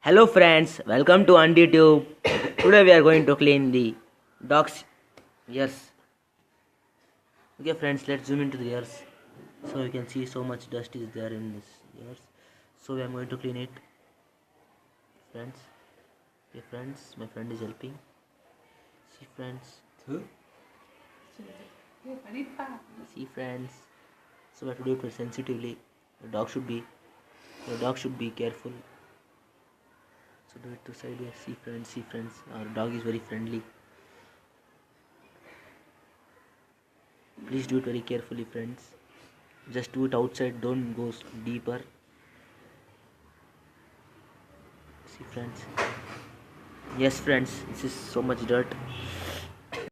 Hello friends, welcome to UndiTube. Today we are going to clean the dog's ears. Okay friends, let's zoom into the ears. So you can see so much dust is there in this ears. So I am going to clean it. Friends. Okay friends, my friend is helping. See friends. See friends. So we have to do it very sensitively. The dog should be careful. So do it to side here. See friends. Our dog is very friendly. Please do it very carefully, friends. Just do it outside. Don't go deeper. See, friends. Yes, friends. This is so much dirt.